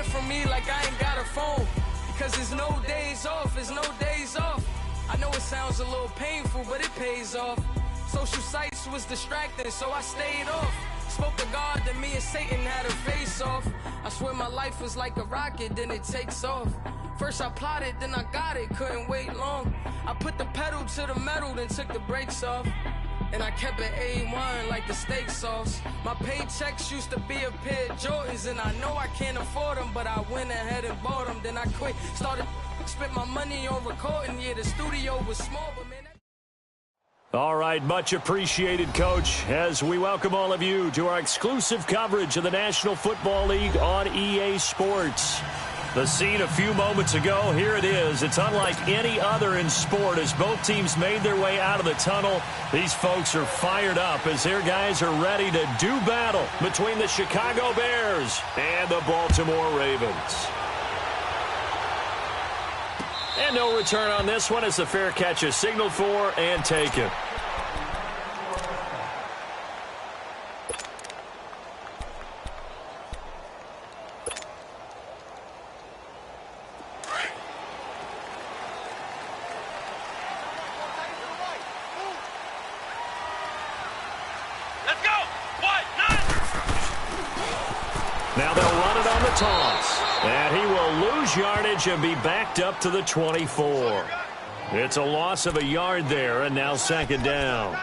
from me like I ain't got a phone. Cause there's no days off, there's no days off. I know it sounds a little painful, but it pays off. Social sites was distracting, so I stayed off. Spoke to God that me and Satan had a face off. I swear my life was like a rocket, then it takes off. First I plotted, then I got it, couldn't wait long. I put the pedal to the metal, then took the brakes off. And I kept it A1 like the steak sauce. My paychecks used to be a pair of Jordans, and I know I can't afford them, but I went ahead and bought them. Then I quit, started spent my money on recording. Yeah, the studio was small, but man. All right, much appreciated, Coach, as we welcome all of you to our exclusive coverage of the National Football League on EA Sports. The scene a few moments ago, here it is. It's unlike any other in sport as both teams made their way out of the tunnel. These folks are fired up as their guys are ready to do battle between the Chicago Bears and the Baltimore Ravens. And no return on this one as the fair catch is signaled for and taken. Now they'll run it on the toss. And he will lose yardage and be backed up to the 24. It's a loss of a yard there, and now second down.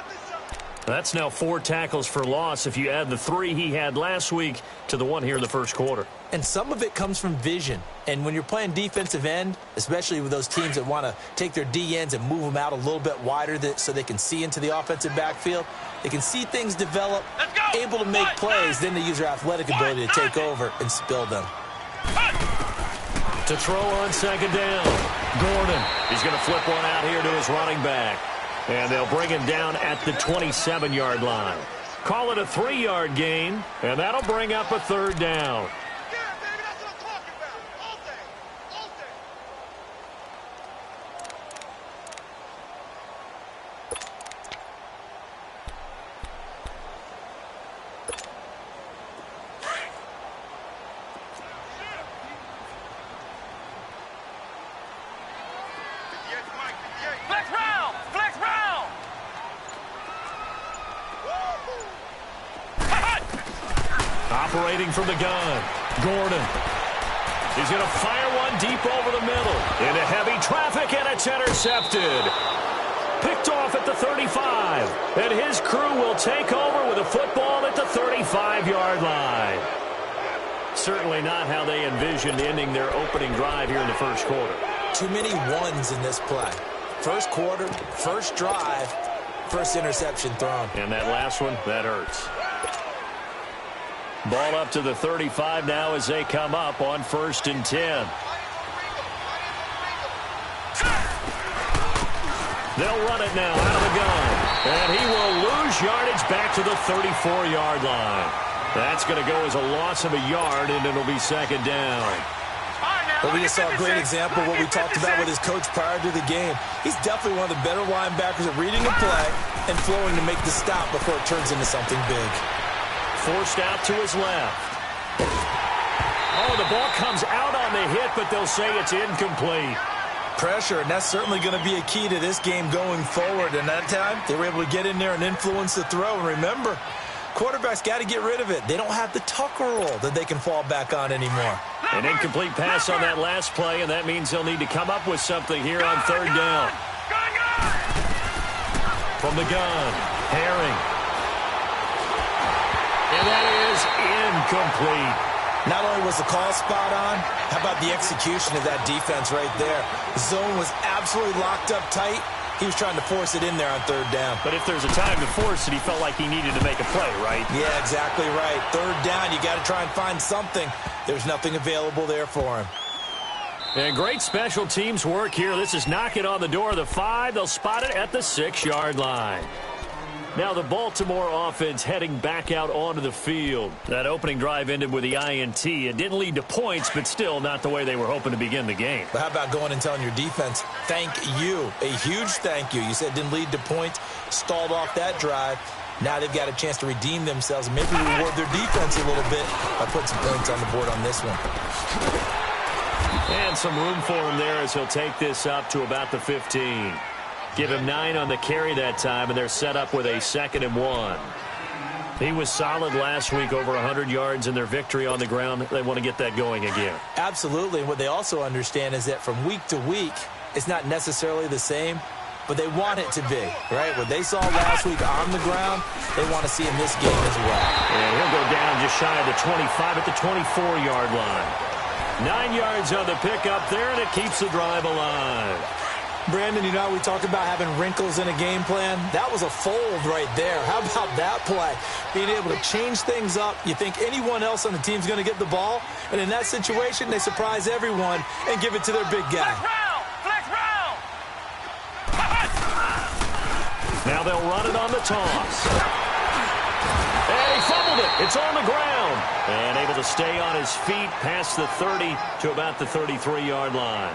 That's now 4 tackles for loss if you add the 3 he had last week to the 1 here in the first quarter. And some of it comes from vision. And when you're playing defensive end, especially with those teams that want to take their D-ends and move them out a little bit wider so they can see into the offensive backfield, they can see things develop, able to make plays, then they use their athletic ability to take over and spill them. To throw on second down, Gordon. He's going to flip one out here to his running back. And they'll bring him down at the 27-yard line. Call it a 3-yard gain, and that'll bring up a third down. Operating from the gun, Gordon. He's going to fire one deep over the middle. Into heavy traffic, and it's intercepted. Picked off at the 35. And his crew will take over with a football at the 35-yard line. Certainly not how they envisioned ending their opening drive here in the first quarter. Too many ones in this play. First quarter, first drive, first interception thrown. And that last one, that hurts. Ball up to the 35 now as they come up on 1st and 10. They'll run it now out of the gun. And he will lose yardage back to the 34-yard line. That's going to go as a loss of a yard, and it'll be second down. Well, we just saw a great example of what we talked about with his coach prior to the game. He's definitely one of the better linebackers at reading a play and flowing to make the stop before it turns into something big. Forced out to his left. Oh, the ball comes out on the hit, but they'll say it's incomplete. Pressure, and that's certainly going to be a key to this game going forward. And that time, they were able to get in there and influence the throw. And remember, quarterbacks got to get rid of it. They don't have the Tucker rule that they can fall back on anymore. An incomplete pass on that last play, and that means they'll need to come up with something here on third down. From the gun, Herring. And that is incomplete. Not only was the call spot on, how about the execution of that defense right there? The zone was absolutely locked up tight. He was trying to force it in there on third down. But if there's a time to force it, he felt like he needed to make a play, right? Yeah, exactly right. Third down, you got to try and find something. There's nothing available there for him. And great special teams work here. This is knocking on the door of the 5. They'll spot it at the 6-yard line. Now the Baltimore offense heading back out onto the field. That opening drive ended with the INT. It didn't lead to points, but still not the way they were hoping to begin the game. But how about going and telling your defense, thank you, a huge thank you. You said it didn't lead to points, stalled off that drive. Now they've got a chance to redeem themselves and maybe reward their defense a little bit by putting some points on the board on this one. And some room for him there as he'll take this up to about the 15. Give him 9 on the carry that time, and they're set up with a 2nd and 1. He was solid last week, over 100 yards in their victory on the ground. They want to get that going again. Absolutely. And what they also understand is that from week to week, it's not necessarily the same, but they want it to be, right? What they saw last week on the ground, they want to see in this game as well. And he'll go down just shy of the 25 at the 24-yard line. 9 yards on the pickup there, and it keeps the drive alive. Brandon, you know, we talked about having wrinkles in a game plan. That was a fold right there. How about that play? Being able to change things up. You think anyone else on the team's going to get the ball, and in that situation, they surprise everyone and give it to their big guy. Flex round! Now they'll run it on the toss. And he fumbled it. It's on the ground. And able to stay on his feet past the 30 to about the 33-yard line.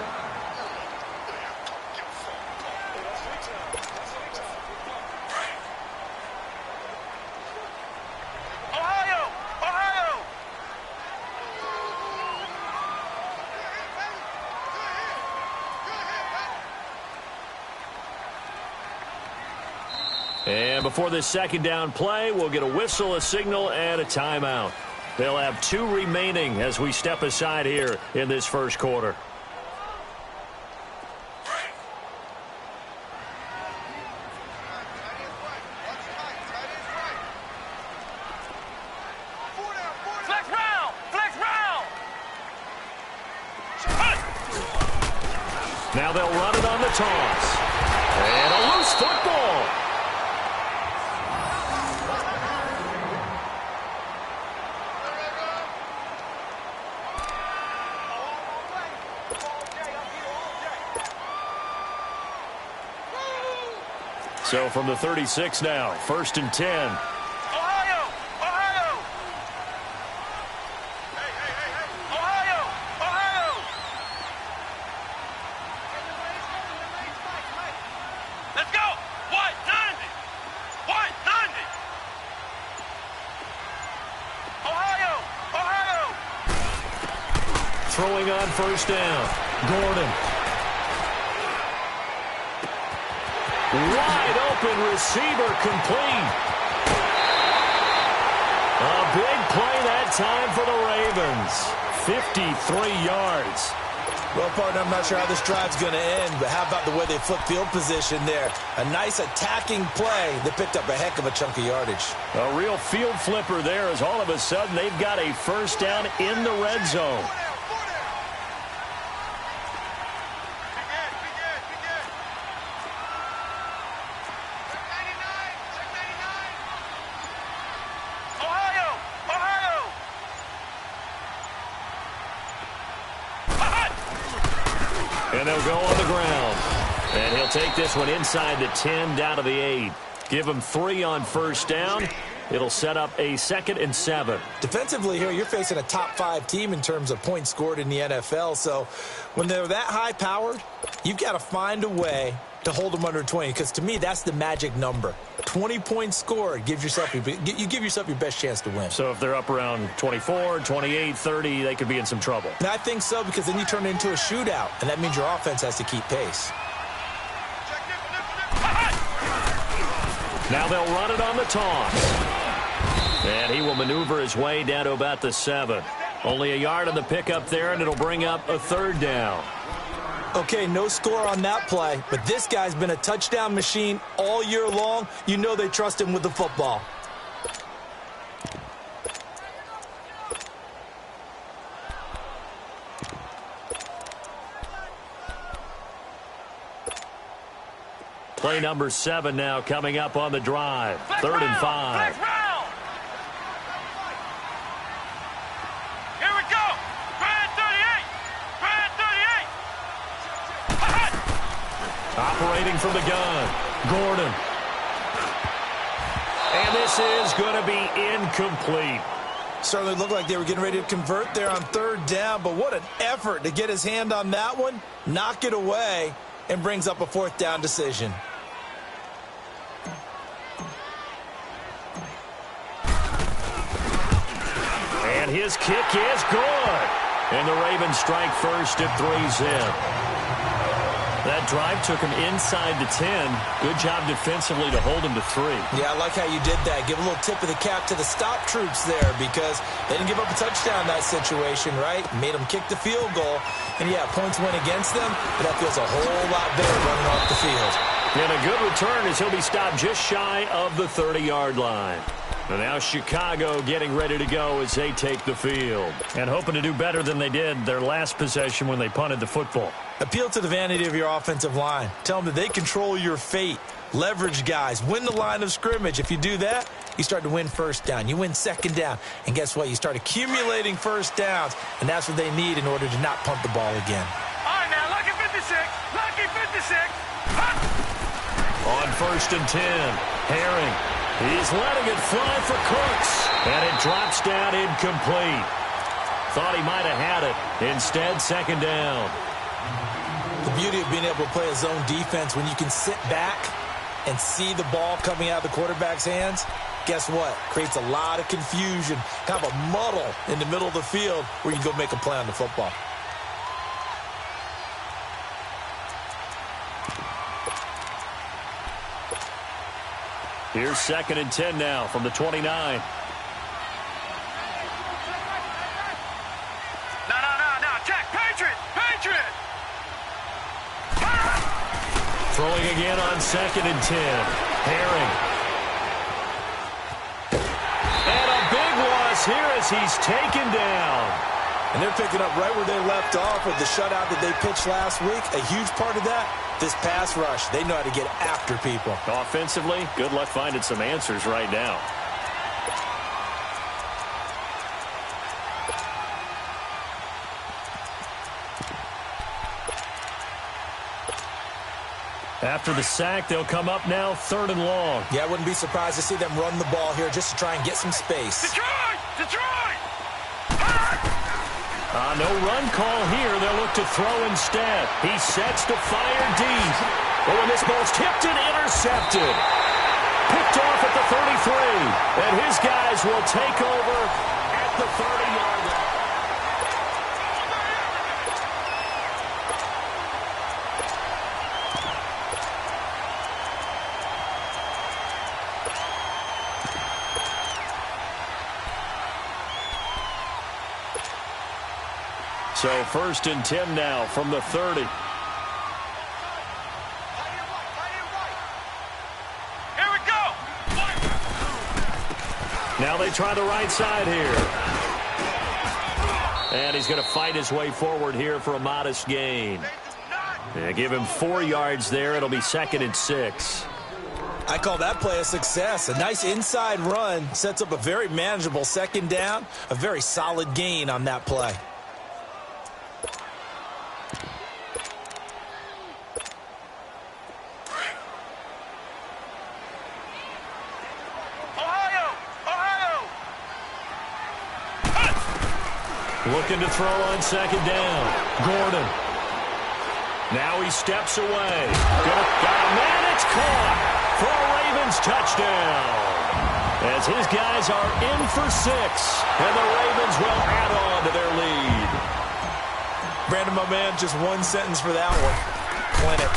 And before this 2nd down play, we'll get a whistle, a signal, and a timeout. They'll have 2 remaining as we step aside here in this first quarter. Flex round! Flex round! Now they'll run it on the toss. And a loose football. So from the 36 now, 1st and 10. Ohio! Ohio! Ohio! Ohio! Let's go! White 90! White 90! Ohio! Ohio! Throwing on 1st down. Gordon. Wide open receiver complete. A big play that time for the Ravens. 53 yards. Well, partner, I'm not sure how this drive's going to end, but how about the way they flip field position there? A nice attacking play that picked up a heck of a chunk of yardage. A real field flipper there as all of a sudden they've got a 1st down in the red zone. And they'll go on the ground. And he'll take this one inside the 10, down to the 8. Give him 3 on 1st down. It'll set up a 2nd and 7. Defensively here, you're facing a top 5 team in terms of points scored in the NFL. So when they're that high-powered, you've got to find a way to hold them under 20, because to me, that's the magic number. 20 points scored, you give yourself your best chance to win. So if they're up around 24, 28, 30, they could be in some trouble. And I think so, because then you turn it into a shootout, and that means your offense has to keep pace. Now they'll run it on the toss. And he will maneuver his way down to about the 7. Only a yard on the pickup there, and it'll bring up a 3rd down. Okay, no score on that play, but this guy's been a touchdown machine all year long. You know they trust him with the football. Play number 7 now coming up on the drive. 3rd and 5. Here we go! Brand 38! Brand 38! Operating from the gun. Gordon. And this is going to be incomplete. Certainly looked like they were getting ready to convert there on 3rd down, but what an effort to get his hand on that one, knock it away, and brings up a 4th down decision. his kick is good. And the Ravens strike first at 3-zip. That drive took him inside the 10. Good job defensively to hold him to 3. Yeah, I like how you did that. Give a little tip of the cap to the stop troops there because they didn't give up a touchdown in that situation, right? Made them kick the field goal. And, yeah, points went against them, but that feels a whole lot better running off the field. And a good return as he'll be stopped just shy of the 30-yard line. And now Chicago getting ready to go as they take the field. And hoping to do better than they did their last possession when they punted the football. Appeal to the vanity of your offensive line. Tell them that they control your fate. Leverage guys. Win the line of scrimmage. If you do that, you start to win first down. You win second down. And guess what? You start accumulating first downs. And that's what they need in order to not punt the ball again. All right, now, lucky 56. Lucky 56. On 1st and 10, Herring. He's letting it fly for Cooks. And it drops down incomplete. Thought he might have had it. Instead, second down. The beauty of being able to play a zone defense when you can sit back and see the ball coming out of the quarterback's hands, guess what? Creates a lot of confusion, kind of a muddle in the middle of the field where you can go make a play on the football. Here's 2nd and 10 now from the 29. No. Check. Patriot. Throwing again on 2nd and 10. Herring. And a big loss here as he's taken down. And they're picking up right where they left off with the shutout that they pitched last week. A huge part of that, this pass rush. They know how to get after people. Offensively, good luck finding some answers right now. After the sack, they'll come up now 3rd and long. Yeah, I wouldn't be surprised to see them run the ball here just to try and get some space. Detroit! No run call here. They'll look to throw instead. He sets to fire deep. Oh, and this ball's tipped and intercepted. Picked off at the 33. And his guys will take over at the 30-yard line. So 1st and 10 now from the 30. Here we go. Now they try the right side here. And he's going to fight his way forward here for a modest gain. They give him 4 yards there. It'll be 2nd and 6. I call that play a success. A nice inside run sets up a very manageable second down. A very solid gain on that play. Looking to throw on 2nd down. Gordon. Now he steps away. Got a man. It's caught for a Ravens touchdown. As his guys are in for 6. And the Ravens will add on to their lead. Brandon, my man, just one sentence for that one. Clinic.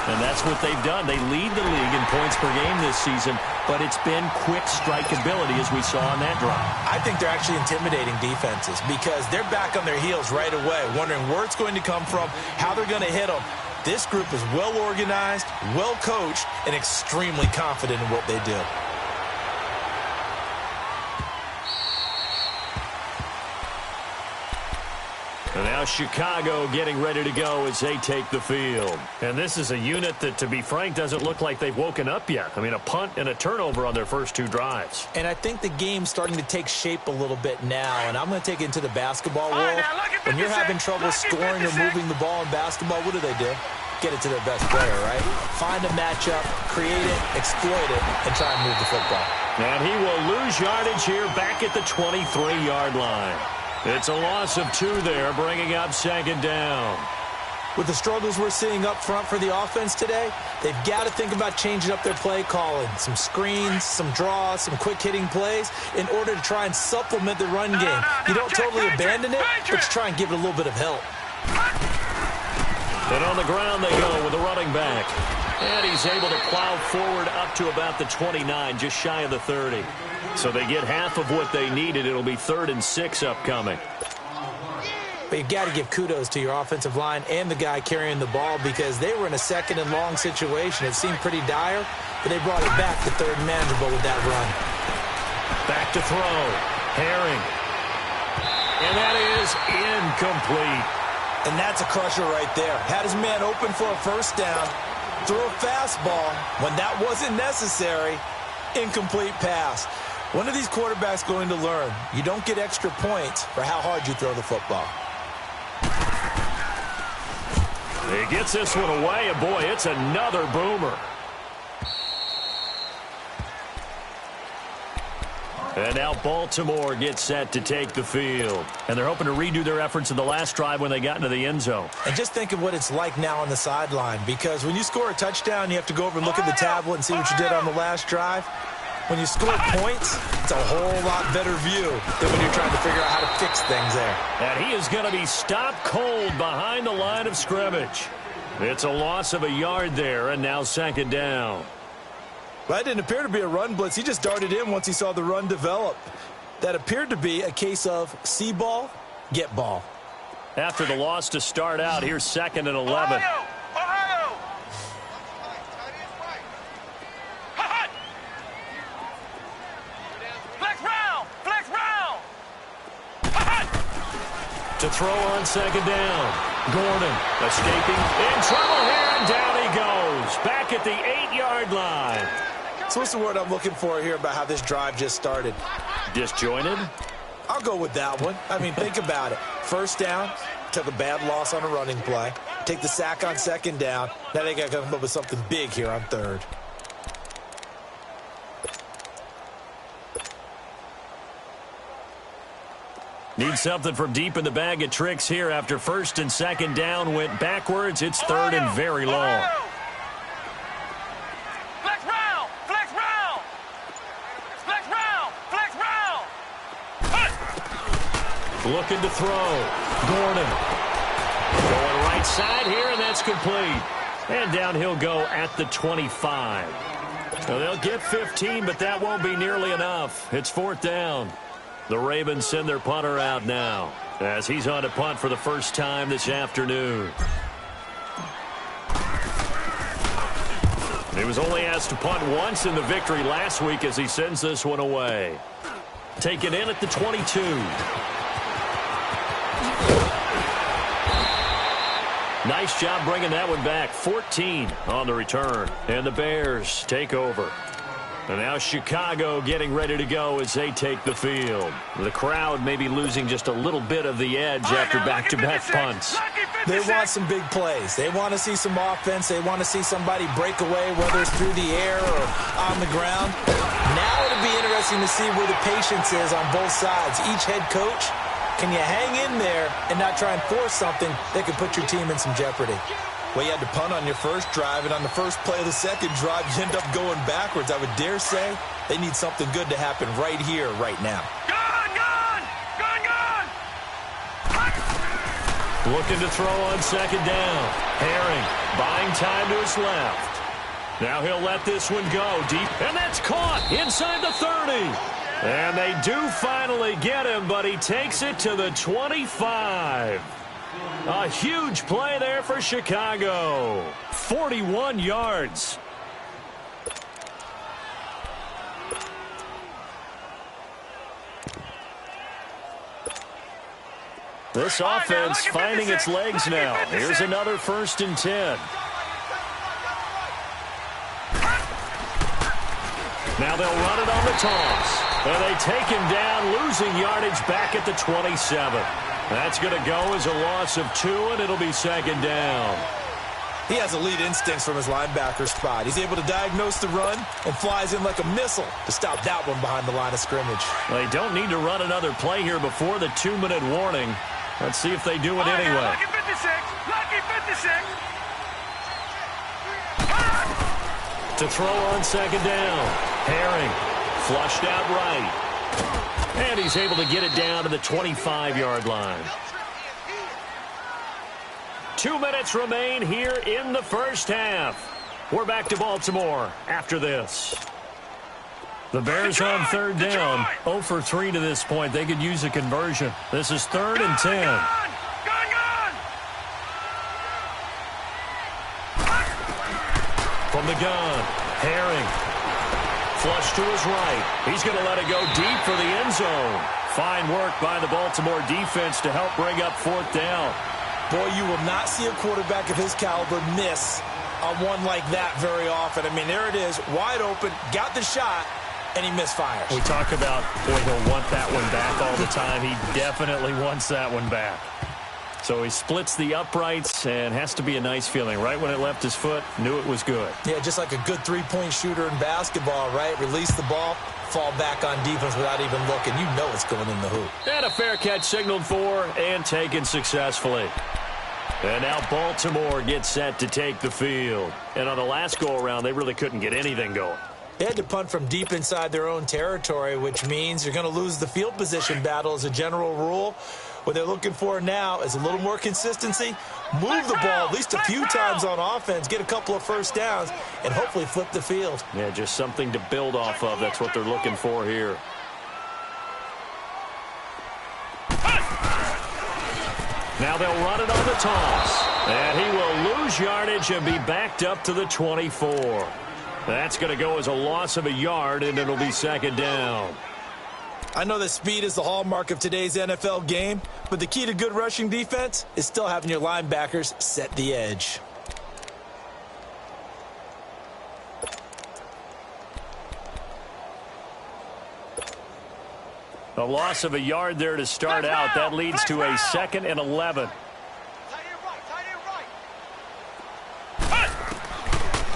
And that's what they've done. They lead the league in points per game this season, but it's been quick strikeability as we saw on that drive. I think they're actually intimidating defenses because they're back on their heels right away, wondering where it's going to come from, how they're going to hit them. This group is well organized, well coached, and extremely confident in what they do. And now Chicago getting ready to go as they take the field. And this is a unit that, to be frank, doesn't look like they've woken up yet. I mean, a punt and a turnover on their first 2 drives. And I think the game's starting to take shape a little bit now, and I'm going to take it into the basketball world. When you're having trouble scoring or moving the ball in basketball, what do? Get it to their best player, right? Find a matchup, create it, exploit it, and try and move the football. And he will lose yardage here back at the 23-yard line. It's a loss of 2 there, bringing up 2nd down. With the struggles we're seeing up front for the offense today, they've got to think about changing up their play calling. Some screens, some draws, some quick-hitting plays in order to try and supplement the run game. You don't totally abandon it, but you try and give it a little bit of help. And on the ground they go with the running back. And he's able to plow forward up to about the 29, just shy of the 30. So they get half of what they needed. It'll be 3rd and 6 upcoming. But you've got to give kudos to your offensive line and the guy carrying the ball because they were in a 2nd and long situation. It seemed pretty dire, but they brought it back to 3rd and manageable with that run. Back to throw. Herring. And that is incomplete. And that's a crusher right there. Had his man open for a first down, threw a fastball. When that wasn't necessary, incomplete pass. One of these quarterbacks going to learn, you don't get extra points for how hard you throw the football. He gets this one away, and boy, it's another boomer. And now Baltimore gets set to take the field. And they're hoping to redo their efforts in the last drive when they got into the end zone. And just think of what it's like now on the sideline, because when you score a touchdown, you have to go over and look at the tablet and see what you did on the last drive. When you score points, it's a whole lot better view than when you're trying to figure out how to fix things there. And he is going to be stopped cold behind the line of scrimmage. It's a loss of a yard there, and now 2nd down. That didn't appear to be a run blitz. He just darted in once he saw the run develop. That appeared to be a case of see ball, get ball. After the loss to start out, here's 2nd and 11. Ohio! Flex round! Flex round! To throw on 2nd down. Gordon escaping. In trouble here, and down he goes. Back at the 8-yard line. So what's the word I'm looking for here about how this drive just started? Disjointed? I'll go with that one. I mean, think about it. First down, took a bad loss on a running play. Take the sack on 2nd down. Now they got to come up with something big here on 3rd. Need something from deep in the bag of tricks here after 1st and 2nd down went backwards. It's 3rd and very long. Flex round! Flex round! Flex round! Flex round! Looking to throw. Gordon. Going right side here, and that's complete. And down he'll go at the 25. Now they'll get 15, but that won't be nearly enough. It's 4th down. The Ravens send their punter out now as he's on to punt for the first time this afternoon. He was only asked to punt once in the victory last week as he sends this one away. Taken in at the 22. Nice job bringing that one back. 14 on the return. And the Bears take over. And now Chicago getting ready to go as they take the field. The crowd may be losing just a little bit of the edge after back-to-back punts. They want some big plays. They want to see some offense. They want to see somebody break away, whether it's through the air or on the ground. Now it'll be interesting to see where the patience is on both sides. Each head coach, can you hang in there and not try and force something that could put your team in some jeopardy? Well, you had to punt on your first drive, and on the first play of the second drive, you end up going backwards. I would dare say they need something good to happen right here, right now. Gun! Gun! Gun! Gun! Looking to throw on 2nd down. Herring buying time to his left. Now he'll let this one go deep, and that's caught inside the 30. And they do finally get him, but he takes it to the 25. A huge play there for Chicago. 41 yards. This offense finding its legs now. Here's another 1st and 10. Now they'll run it on the toss. And they take him down, losing yardage back at the 27. That's going to go as a loss of 2, and it'll be 2nd down. He has elite instincts from his linebacker spot. He's able to diagnose the run and flies in like a missile to stop that one behind the line of scrimmage. They don't need to run another play here before the 2-minute warning. Let's see if they do it anyway. Lucky 56. To throw on second down. Herring flushed out right. And he's able to get it down to the 25-yard line. 2 minutes remain here in the first half. We're back to Baltimore after this. The Bears on third down. 0 for 3 to this point. They could use a conversion. This is 3rd and 10. From the gun, Herring. Flush to his right. He's going to let it go deep for the end zone. Fine work by the Baltimore defense to help bring up 4th down. Boy, you will not see a quarterback of his caliber miss on one like that very often. I mean, there it is, wide open, got the shot, and he misfires. We talk about, boy, he'll want that one back all the time. He definitely wants that one back. So he splits the uprights, and has to be a nice feeling. Right when it left his foot, knew it was good. Yeah, just like a good three-point shooter in basketball, right? Release the ball, fall back on defense without even looking. You know it's going in the hoop. And a fair catch signaled for and taken successfully. And now Baltimore gets set to take the field. And on the last go-around, they really couldn't get anything going. They had to punt from deep inside their own territory, which means you're going to lose the field position battle as a general rule. What they're looking for now is a little more consistency, move the ball at least a few times on offense, get a couple of first downs, and hopefully flip the field. Yeah, just something to build off of. That's what they're looking for here. Now they'll run it on the toss. And he will lose yardage and be backed up to the 24. That's going to go as a loss of a yard, and it'll be 2nd down. I know that speed is the hallmark of today's NFL game, but the key to good rushing defense is still having your linebackers set the edge. A loss of a yard there to start out. That leads to a 2nd and 11.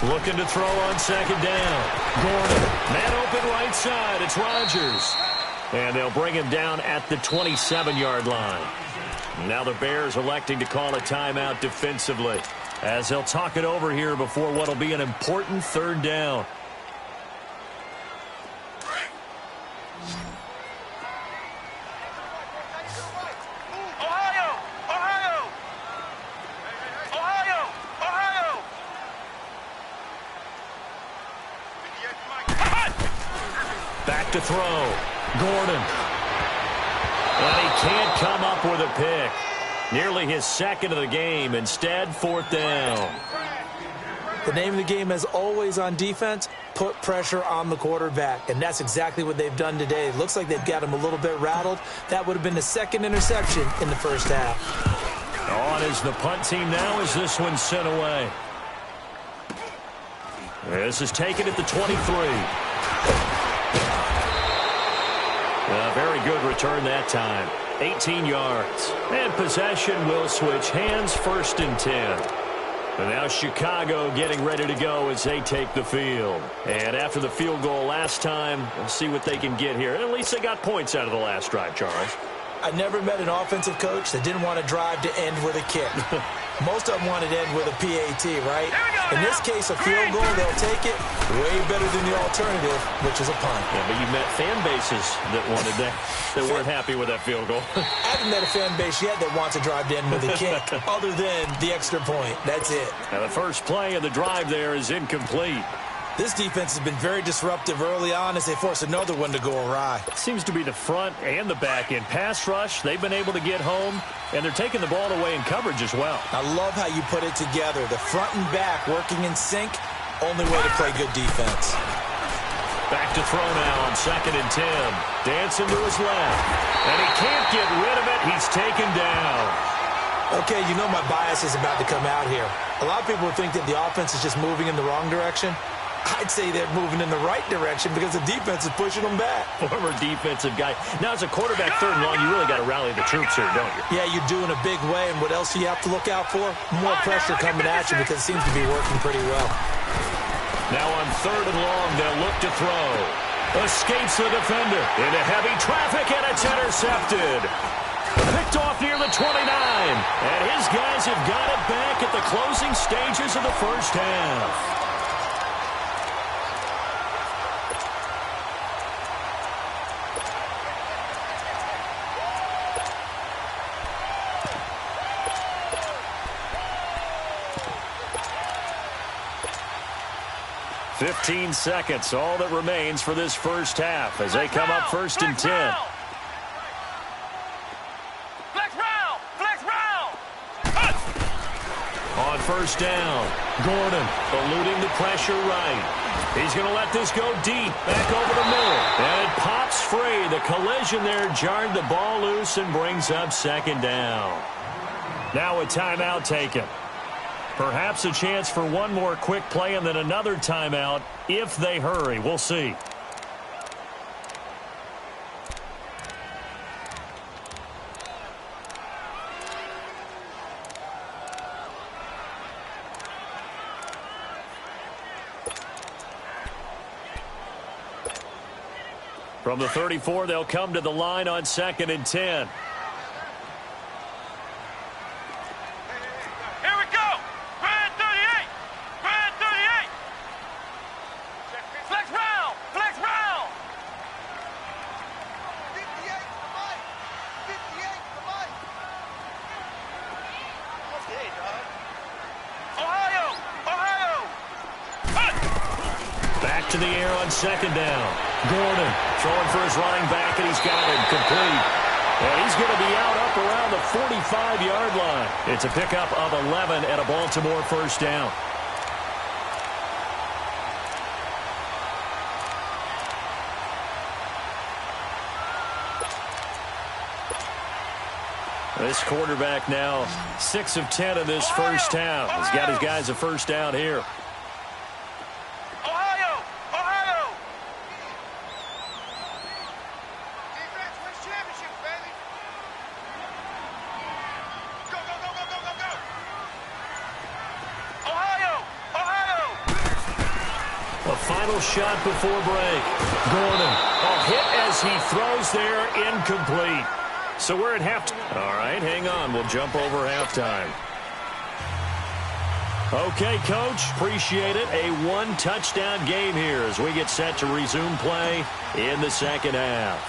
Looking to throw on 2nd down. Gordon, man open right side. It's Rodgers. And they'll bring him down at the 27-yard line. Now the Bears electing to call a timeout defensively, as they'll talk it over here before what will be an important 3rd down. Back to throw. Gordon. And he can't come up with a pick. Nearly his 2nd of the game. Instead, 4th down. The name of the game, as always on defense, put pressure on the quarterback. And that's exactly what they've done today. It looks like they've got him a little bit rattled. That would have been the 2nd interception in the first half. On is the punt team now as this one's sent away. This is taken at the 23. A very good return that time. 18 yards. And possession will switch hands, 1st and 10. And now Chicago getting ready to go as they take the field. And after the field goal last time, we'll see what they can get here. At least they got points out of the last drive, Charles. I never met an offensive coach that didn't want to drive to end with a kick. Most of them wanted to end with a PAT, right? In this case, a field goal, they'll take it way better than the alternative, which is a punt. Yeah, but you met fan bases that wanted that, that weren't happy with that field goal. I haven't met a fan base yet that wants to drive to end with a kick, other than the extra point. That's it. Now the first play of the drive there is incomplete. This defense has been very disruptive early on as they force another one to go awry. Seems to be the front and the back end. Pass rush, they've been able to get home, and they're taking the ball away in coverage as well. I love how you put it together. The front and back working in sync, only way to play good defense. Back to throw now on 2nd and 10. Dancing to his left. And he can't get rid of it. He's taken down. Okay, you know my bias is about to come out here. A lot of people think that the offense is just moving in the wrong direction. I'd say they're moving in the right direction because the defense is pushing them back. Former defensive guy. Now, as a quarterback, 3rd and long, you really got to rally the troops here, don't you? Yeah, you do in a big way. And what else do you have to look out for? More pressure coming at you because it seems to be working pretty well. Now on 3rd and long, they'll look to throw. Escapes the defender into heavy traffic, and it's intercepted. Picked off near the 29. And his guys Bears have got it back at the closing stages of the first half. "15 seconds, all that remains for this first half as they come up first and 10. On first down, Gordon eluding the pressure right. He's going to let this go deep, back over the middle. And it pops free. The collision there jarred the ball loose and brings up second down. Now a timeout taken. Perhaps a chance for one more quick play and then another timeout if they hurry. We'll see. From the 34, they'll come to the line on second and 10. To the air on second down. Gordon throwing for his running back, and he's got it complete. And he's going to be out up around the 45-yard line. It's a pickup of 11 and a Baltimore first down. This quarterback now 6 of 10 in this first half. He's got his guys a first down here. Final shot before break. Gordon, a hit as he throws there, incomplete. So we're at halftime. All right, hang on. We'll jump over halftime. Okay, Coach, appreciate it. A one-touchdown game here as we get set to resume play in the second half.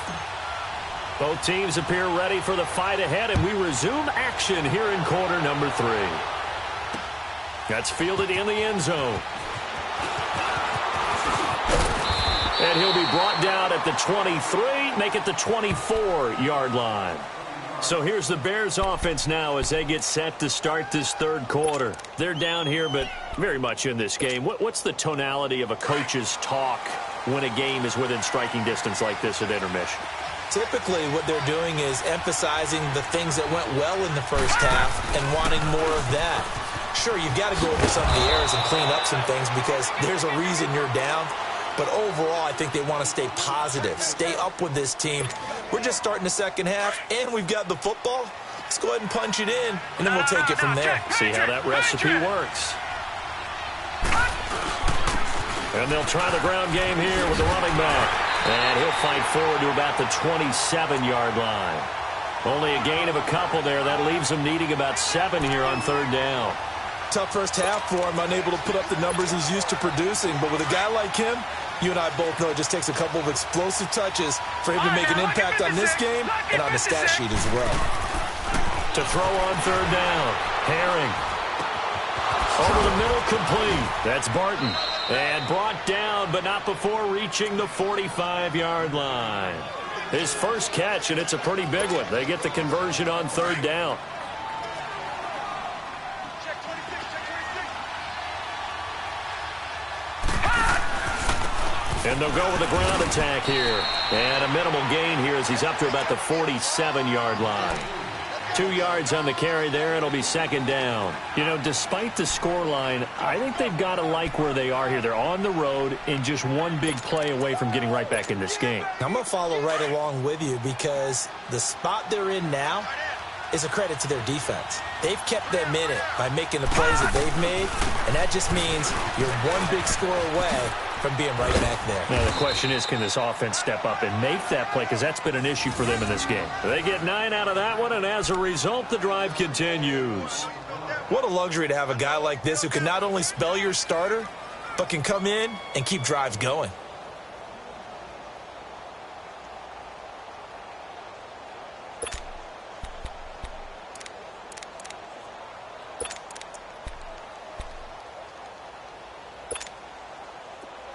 Both teams appear ready for the fight ahead, and we resume action here in quarter number 3. That's fielded in the end zone. And he'll be brought down at the 23, make it the 24-yard line. So here's the Bears offense now as they get set to start this third quarter. They're down here, but very much in this game. What's the tonality of a coach's talk when a game is within striking distance like this at intermission? Typically, what they're doing is emphasizing the things that went well in the first half and wanting more of that. Sure, you've got to go over some of the errors and clean up some things because there's a reason you're down. But overall, I think they want to stay positive, stay up with this team. We're just starting the second half, and we've got the football. Let's go ahead and punch it in, and then we'll take it from there. See how that recipe works. And they'll try the ground game here with the running back. And he'll fight forward to about the 27-yard line. Only a gain of a couple there. That leaves him needing about 7 here on third down. Tough first half for him, unable to put up the numbers he's used to producing. But with a guy like him, you and I both know it just takes a couple of explosive touches for him to make an impact on this game and on the stat sheet as well. To throw on third down, Herring. Over the middle, complete. That's Barton. And brought down, but not before reaching the 45-yard line. His first catch, and it's a pretty big one. They get the conversion on third down. And they'll go with a ground attack here. And a minimal gain here as he's up to about the 47-yard line. 2 yards on the carry there, and it'll be second down. You know, despite the scoreline, I think they've got to like where they are here. They're on the road and just one big play away from getting right back in this game. I'm going to follow right along with you because the spot they're in now is a credit to their defense. They've kept them in it by making the plays that they've made, and that just means you're one big score away from being right back there. Now, the question is, can this offense step up and make that play? Because that's been an issue for them in this game. They get 9 out of that one, and as a result, the drive continues. What a luxury to have a guy like this who can not only spell your starter, but can come in and keep drives going.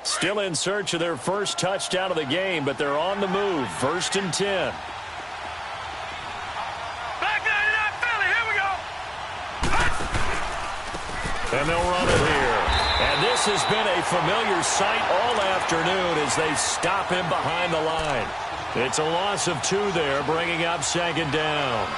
Still in search of their first touchdown of the game, but they're on the move. 1st and 10. Back 99 Philly, here we go. And they'll run it here. And this has been a familiar sight all afternoon as they stop him behind the line. It's a loss of 2 there, bringing up 2nd down.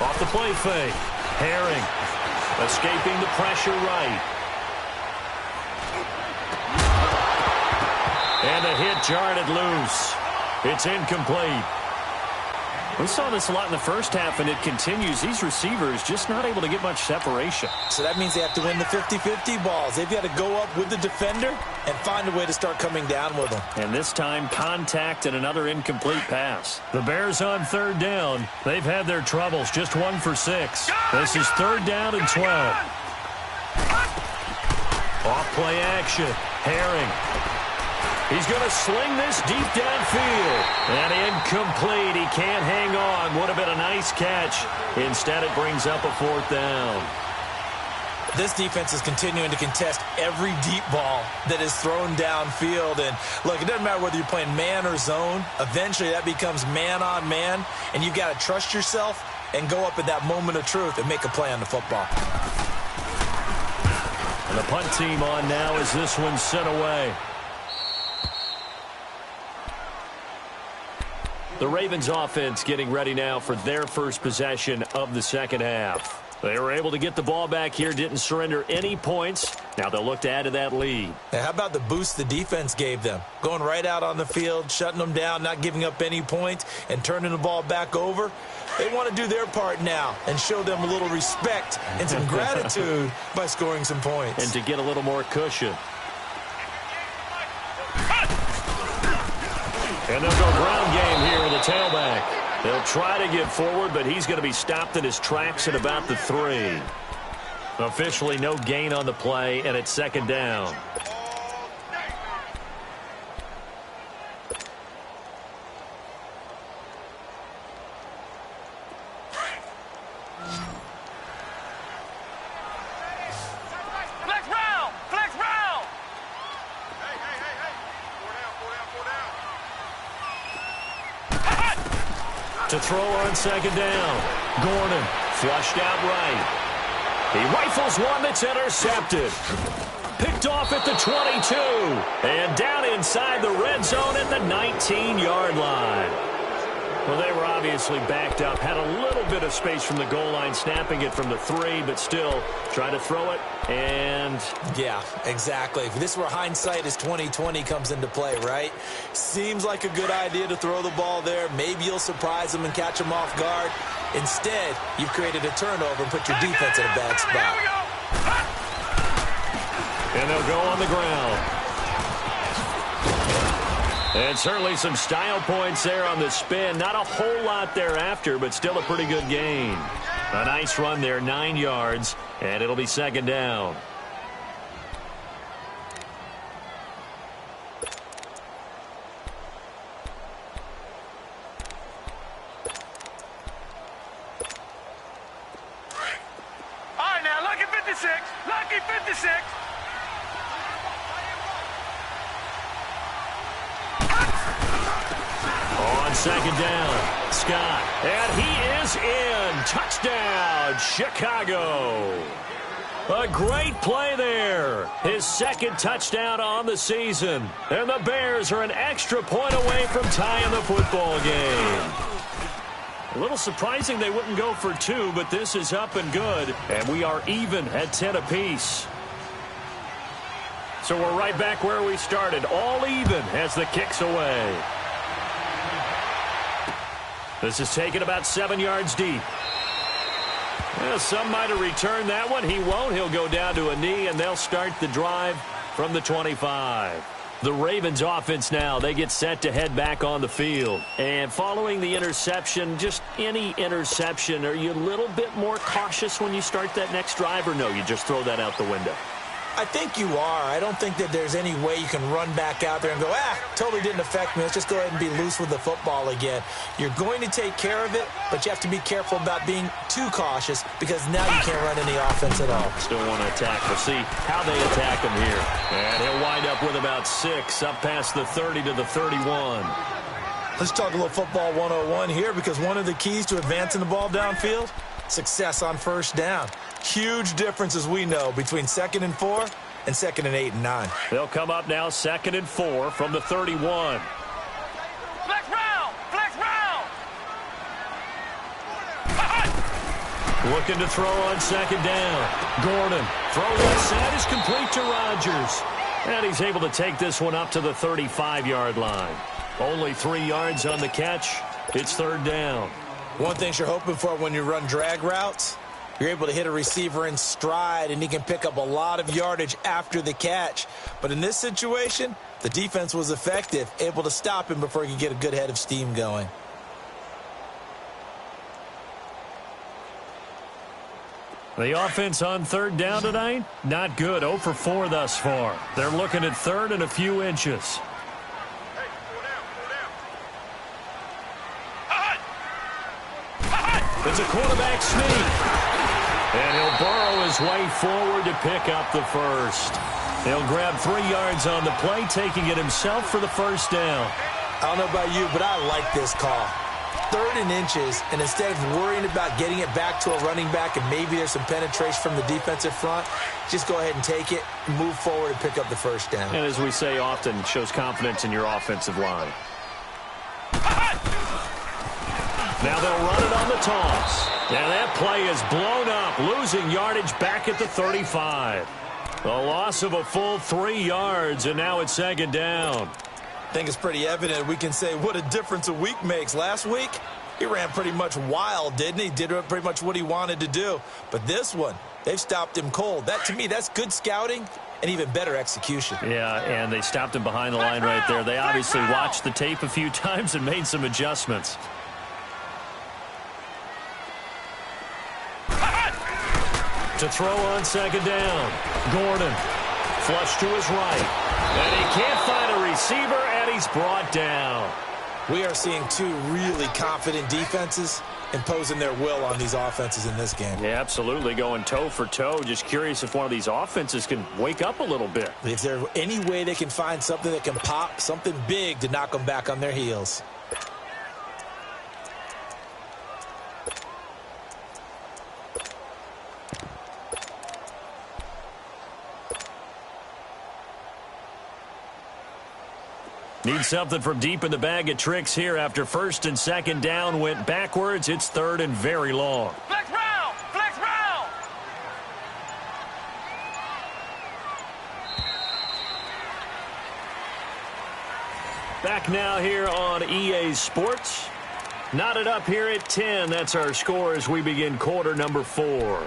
Off the play fake. Herring escaping the pressure right. And the hit jarred it loose. It's incomplete. We saw this a lot in the first half, and it continues. These receivers just not able to get much separation. So that means they have to win the 50-50 balls. They've got to go up with the defender and find a way to start coming down with them. And this time, contact and another incomplete pass. The Bears on 3rd down. They've had their troubles. Just 1 for 6. This is 3rd down and 12. Off play action. Herring. He's going to sling this deep downfield. And incomplete. He can't hang on. Would have been a nice catch. Instead, it brings up a 4th down. This defense is continuing to contest every deep ball that is thrown downfield. And, look, it doesn't matter whether you're playing man or zone. Eventually, that becomes man on man. And you've got to trust yourself and go up at that moment of truth and make a play on the football. And the punt team on now as this one's sent away. The Ravens offense getting ready now for their first possession of the 2nd half. They were able to get the ball back here, didn't surrender any points. Now they'll look to add to that lead. Now, how about the boost the defense gave them? Going right out on the field, shutting them down, not giving up any points, and turning the ball back over. They want to do their part now and show them a little respect and some gratitude by scoring some points. And to get a little more cushion. And they'll go ground game here with a tailback. They'll try to get forward, but he's going to be stopped in his tracks at about the 3. Officially no gain on the play, and it's 2nd down. To throw on 2nd down. Gordon flushed out right. He rifles one that's intercepted. Picked off at the 22. And down inside the red zone at the 19-yard line. Well, they were obviously backed up. Had a little bit of space from the goal line, snapping it from the 3, but still trying to throw it. And yeah, exactly. This is where hindsight is 20/20 comes into play, right? Seems like a good idea to throw the ball there. Maybe you'll surprise them and catch them off guard. Instead, you've created a turnover and put your defense in a bad spot. And they'll go on the ground. And certainly some style points there on the spin. Not a whole lot thereafter, but still a pretty good gain. A nice run there, 9 yards, and it'll be 2nd down. All right, now, lucky 56. Lucky 56. On 2nd down, Scott. And he is in. Touchdown, Chicago. A great play there. His 2nd touchdown on the season. And the Bears are an extra point away from tying the football game. A little surprising they wouldn't go for 2, but this is up and good. And we are even at 10 apiece. So we're right back where we started. All even as the kick's away. This is taken about 7 yards deep. Well, some might have returned that one. He won't. He'll go down to a knee, and they'll start the drive from the 25. The Ravens offense now, they get set to head back on the field. And following the interception, just any interception, are you a little bit more cautious when you start that next drive, or no, you just throw that out the window? I think you are. I don't think that there's any way you can run back out there and go, totally didn't affect me. Let's just go ahead and be loose with the football again. You're going to take care of it, but you have to be careful about being too cautious because now you can't run any offense at all. Still want to attack. We'll see how they attack him here. And he'll wind up with about 6 up past the 30 to the 31. Let's talk a little football 101 here because one of the keys to advancing the ball downfield, success on first down. Huge difference, as we know, between 2nd and 4 and 2nd and 8 and 9. They'll come up now 2nd and 4 from the 31. Flex round! Flex round! Looking to throw on 2nd down. Gordon. Throw left side is complete to Rodgers. And he's able to take this one up to the 35-yard line. Only 3 yards on the catch. It's 3rd down. One thing you're hoping for when you run drag routes, you're able to hit a receiver in stride, and he can pick up a lot of yardage after the catch. But in this situation, the defense was effective, able to stop him before he could get a good head of steam going. The offense on 3rd down tonight, not good. 0 for 4 thus far. They're looking at 3rd and a few inches. It's a quarterback sneak. And he'll burrow his way forward to pick up the first. He'll grab 3 yards on the play, taking it himself for the 1st down. I don't know about you, but I like this call. 3rd and inches, and instead of worrying about getting it back to a running back and maybe there's some penetration from the defensive front, just go ahead and take it, move forward, and pick up the 1st down. And as we say often, shows confidence in your offensive line. Now they'll run it on the toss. And that play is blown up, losing yardage back at the 35. A loss of a full 3 yards, and now it's 2nd down. I think it's pretty evident we can say what a difference a week makes. Last week, he ran pretty much wild, didn't he? Did pretty much what he wanted to do. But this one, they've stopped him cold. That, to me, that's good scouting and even better execution. Yeah, and they stopped him behind the line right there. They obviously watched the tape a few times and made some adjustments. To throw on 2nd down. Gordon. Flush to his right. And he can't find a receiver, and he's brought down. We are seeing 2 really confident defenses imposing their will on these offenses in this game. Yeah, absolutely, going toe for toe. Just curious if one of these offenses can wake up a little bit. Is there any way they can find something that can pop, something big to knock them back on their heels? Need something from deep in the bag of tricks here after 1st and 2nd down went backwards. It's 3rd and very long. Flex round! Flex round! Back now here on EA Sports. Knotted up here at 10. That's our score as we begin quarter number 4.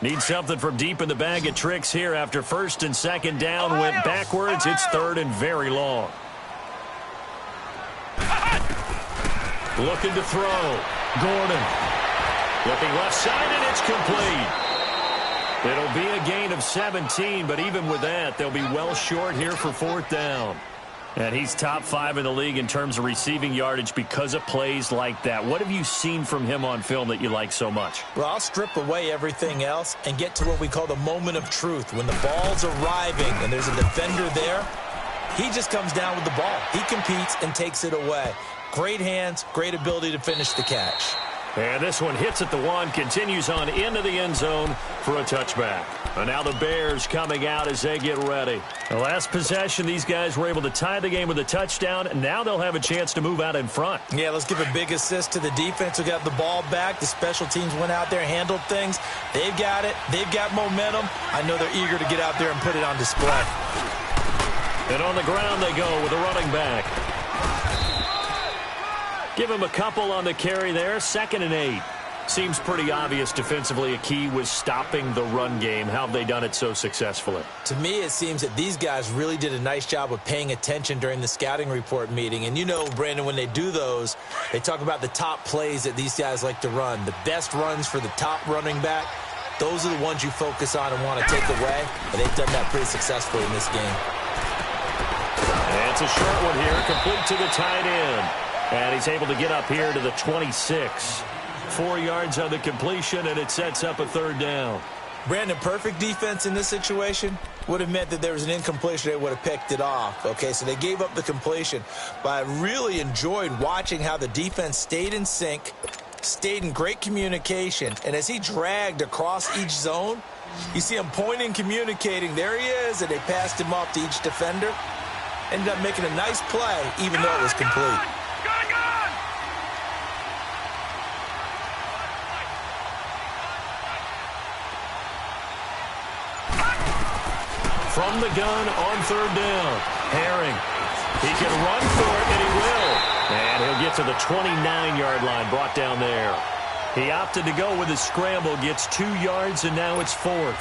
Need something from deep in the bag of tricks here after 1st and 2nd down went backwards. It's 3rd and very long. Looking to throw. Gordon. Looking left side, and it's complete. It'll be a gain of 17, but even with that, they'll be well short here for 4th down. And he's top 5 in the league in terms of receiving yardage because of plays like that. What have you seen from him on film that you like so much? Well, I'll strip away everything else and get to what we call the moment of truth. When the ball's arriving and there's a defender there, he just comes down with the ball. He competes and takes it away. Great hands, great ability to finish the catch. And this one hits at the 1, continues on into the end zone for a touchback. And now the Bears coming out as they get ready. The last possession, these guys were able to tie the game with a touchdown, and now they'll have a chance to move out in front. Yeah, let's give a big assist to the defense who got the ball back. The special teams went out there and handled things. They've got it. They've got momentum. I know they're eager to get out there and put it on display. And on the ground they go with a running back. Give him a couple on the carry there. 2nd and 8. Seems pretty obvious defensively a key was stopping the run game. How have they done it so successfully? To me, it seems that these guys really did a nice job of paying attention during the scouting report meeting. And you know, Brandon, when they do those, they talk about the top plays that these guys like to run. The best runs for the top running back, those are the ones you focus on and want to take away. And they've done that pretty successfully in this game. And it's a short one here, complete to the tight end. And he's able to get up here to the 26. 4 yards on the completion, and it sets up a 3rd down. Brandon, perfect defense in this situation would have meant that there was an incompletion. They would have picked it off. Okay, so they gave up the completion. But I really enjoyed watching how the defense stayed in sync, stayed in great communication. And as he dragged across each zone, you see him pointing, communicating. There he is, and they passed him off to each defender. Ended up making a nice play, even though it was complete. From the gun on 3rd down. Herring. He can run for it, and he will. And he'll get to the 29-yard line, brought down there. He opted to go with his scramble, gets 2 yards, and now it's 4th.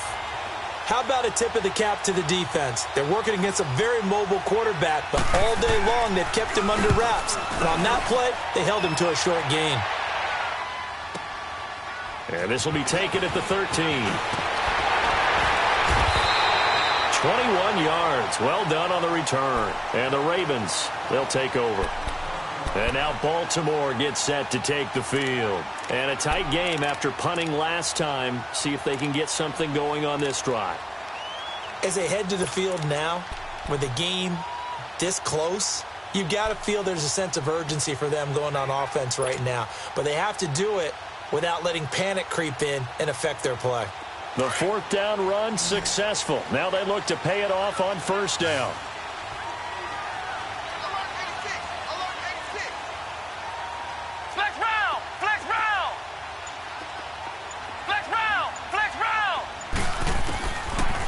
How about a tip of the cap to the defense? They're working against a very mobile quarterback, but all day long they've kept him under wraps. And on that play, they held him to a short gain. And this will be taken at the 13. 21 yards. Well done on the return. And the Ravens, they'll take over. And now Baltimore gets set to take the field. And a tight game after punting last time. See if they can get something going on this drive. As they head to the field now, with the game this close, you've got to feel there's a sense of urgency for them going on offense right now. But they have to do it without letting panic creep in and affect their play. The 4th down run successful. Now they look to pay it off on 1st down. Flex round! Flex round! Flex round! Flex round!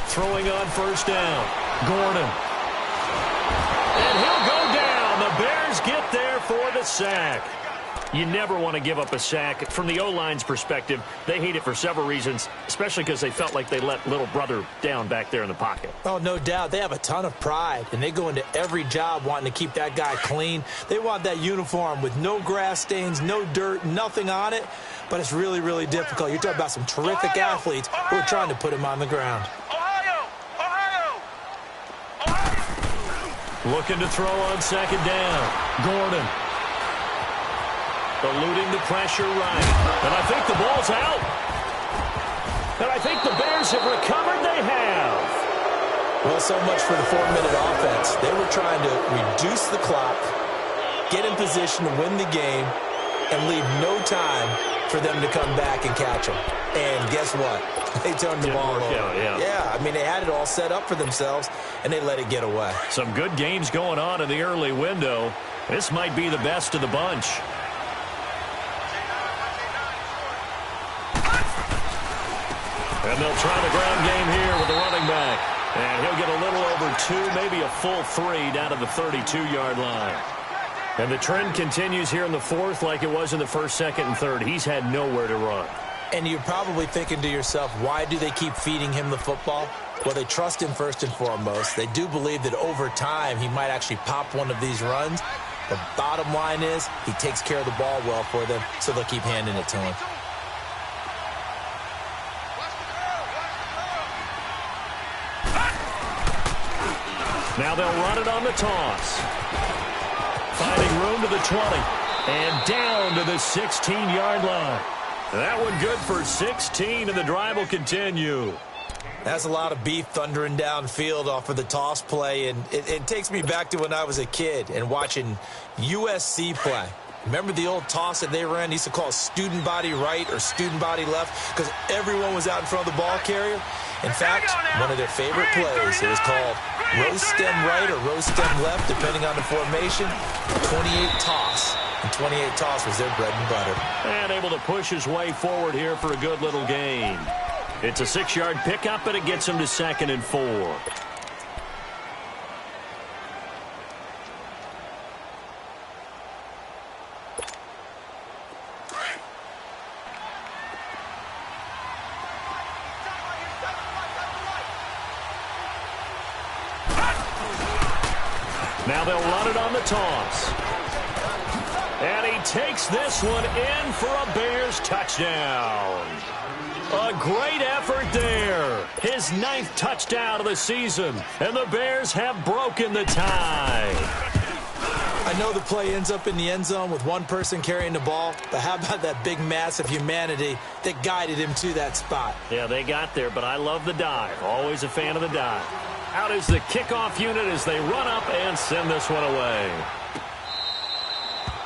Throwing on 1st down. Gordon. And he'll go down. The Bears get there for the sack. You never want to give up a sack. From the O-line's perspective, they hate it for several reasons, especially because they felt like they let little brother down back there in the pocket. Oh, no doubt. They have a ton of pride, and they go into every job wanting to keep that guy clean. They want that uniform with no grass stains, no dirt, nothing on it, but it's really, really difficult. You're talking about some terrific athletes who are trying to put him on the ground. Looking to throw on 2nd down. Gordon. Eluding the pressure right. And I think the ball's out. And I think the Bears have recovered. They have. Well, so much for the 4-minute offense. They were trying to reduce the clock, get in position to win the game, and leave no time for them to come back and catch them. And guess what? They turned the ball over. Yeah, I mean, they had it all set up for themselves, and they let it get away. Some good games going on in the early window. This might be the best of the bunch. And they'll try the ground game here with the running back. And he'll get a little over 2, maybe a full 3 down to the 32-yard line. And the trend continues here in the 4th like it was in the 1st, 2nd, and 3rd. He's had nowhere to run. And you're probably thinking to yourself, why do they keep feeding him the football? Well, they trust him first and foremost. They do believe that over time he might actually pop one of these runs. The bottom line is he takes care of the ball well for them, so they'll keep handing it to him. Now they'll run it on the toss. Finding room to the 20. And down to the 16-yard line. That one good for 16, and the drive will continue. That's a lot of beef thundering downfield off of the toss play, and it takes me back to when I was a kid and watching USC play. Remember the old toss that they ran? They used to call it student body right or student body left because everyone was out in front of the ball carrier. In fact, one of their favorite plays, it was called rose stem right or rose stem left, depending on the formation, 28 toss. And 28 toss was their bread and butter. And able to push his way forward here for a good little gain. It's a 6-yard pickup, and it gets him to 2nd and 4. Now they'll run it on the toss. And he takes this one in for a Bears touchdown. A great effort there. His 9th touchdown of the season. And the Bears have broken the tie. I know the play ends up in the end zone with one person carrying the ball, but how about that big mass of humanity that guided him to that spot? Yeah, they got there, but I love the dive. Always a fan of the dive. Out is the kickoff unit as they run up and send this one away.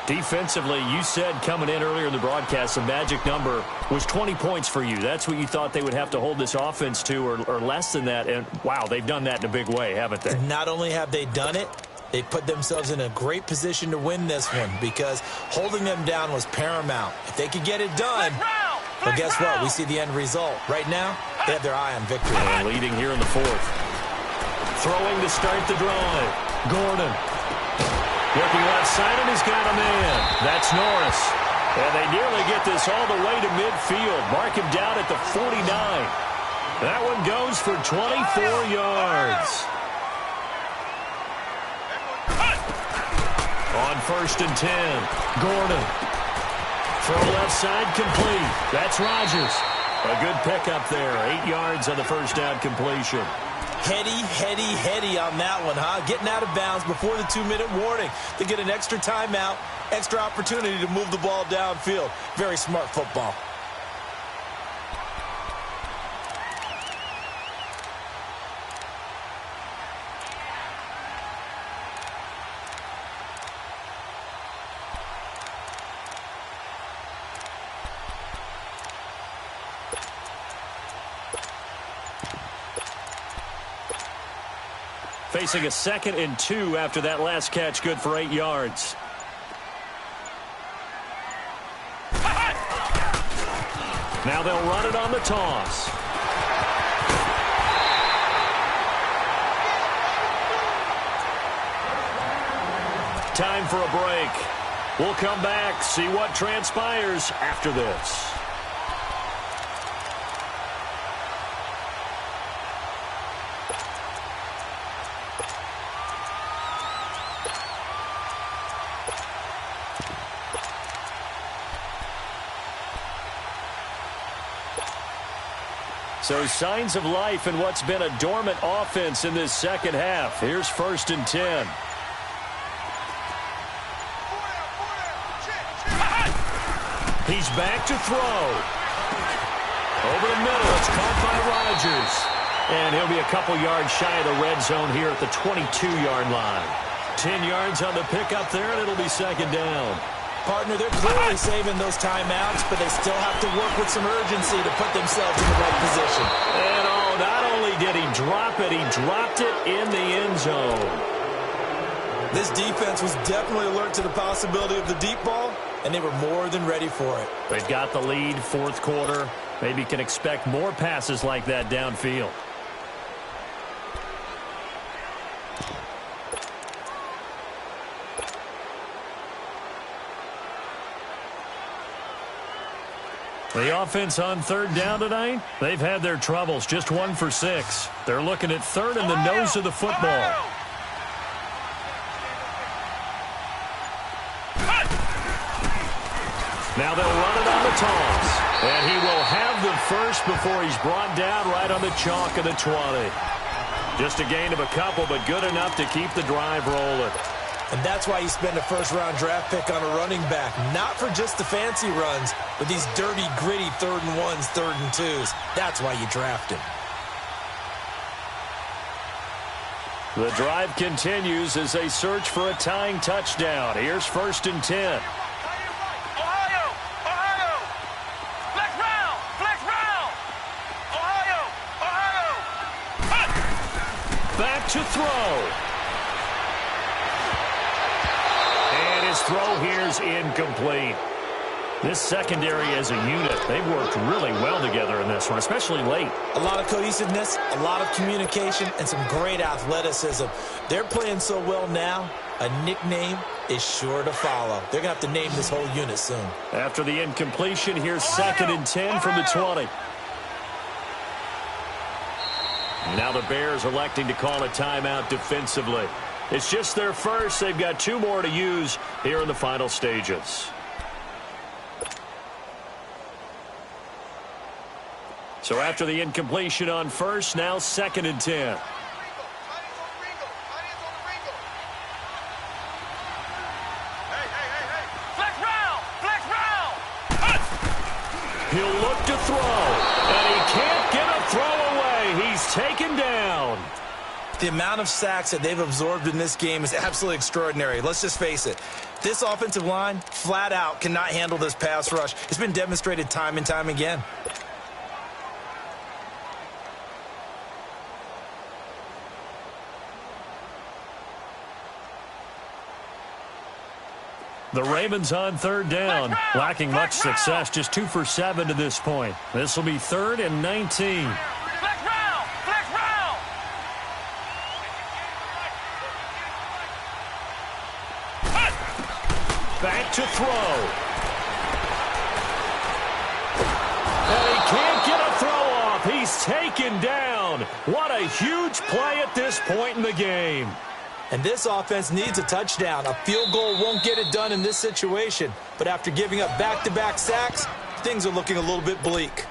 Defensively, you said coming in earlier in the broadcast, the magic number was 20 points for you. That's what you thought they would have to hold this offense to or less than that. And, wow, they've done that in a big way, haven't they? Not only have they done it, they put themselves in a great position to win this one because holding them down was paramount. If they could get it done, well, guess what? We see the end result. Right now, they have their eye on victory. And leading here in the 4th. Throwing to start the drive. Gordon. Looking left side, and he's got a man. That's Norris. And they nearly get this all the way to midfield. Mark him down at the 49. That one goes for 24 yards. On 1st and 10. Gordon. Throw left side complete. That's Rodgers. A good pickup there. 8 yards on the first down completion. Heady on that one, huh? Getting out of bounds before the 2-minute warning. They get an extra timeout, extra opportunity to move the ball downfield. Very smart football. Facing a 2nd and 2 after that last catch, good for 8 yards. Now they'll run it on the toss. Time for a break. We'll come back, see what transpires after this. So signs of life in what's been a dormant offense in this second half. Here's 1st and 10. He's back to throw. Over the middle, it's caught by Rodgers. And he'll be a couple yards shy of the red zone here at the 22-yard line. 10 yards on the pickup there, and it'll be 2nd down. Partner, they're clearly saving those timeouts, but they still have to work with some urgency to put themselves in the right position. And not only did he drop it, he dropped it in the end zone. This defense was definitely alert to the possibility of the deep ball, and they were more than ready for it. They've got the lead, 4th quarter. Maybe can expect more passes like that downfield. The offense on 3rd down tonight, they've had their troubles, just 1 for 6. They're looking at 3rd and the nose of the football. Now they'll run it on the toss. And he will have the first before he's brought down right on the chalk of the 20. Just a gain of a couple, but good enough to keep the drive rolling. And that's why you spend a first-round draft pick on a running back. Not for just the fancy runs, but these dirty, gritty 3rd and 1s, 3rd and 2s. That's why you draft him. The drive continues as they search for a tying touchdown. Here's 1st and 10. his throw here's incomplete. This secondary as a unit, they've worked really well together in this one, especially late. A lot of cohesiveness, a lot of communication, and some great athleticism. They're playing so well now, a nickname is sure to follow. They're going to have to name this whole unit soon. After the incompletion, here's 2nd and 10 from the 20. Now the Bears electing to call a timeout defensively. It's just their first. They've got 2 more to use here in the final stages. So after the incompletion on first, now 2nd and 10. He'll look to throw, and he can't get a throw away. He's taken down. The amount of sacks that they've absorbed in this game is absolutely extraordinary. Let's just face it. This offensive line, flat out, cannot handle this pass rush. It's been demonstrated time and time again. The Ravens on 3rd down, lacking much success, just 2 for 7 to this point. This will be 3rd and 19. Back to throw. And he can't get a throw off. He's taken down. What a huge play at this point in the game. And this offense needs a touchdown. A field goal won't get it done in this situation. But after giving up back-to-back sacks, things are looking a little bit bleak.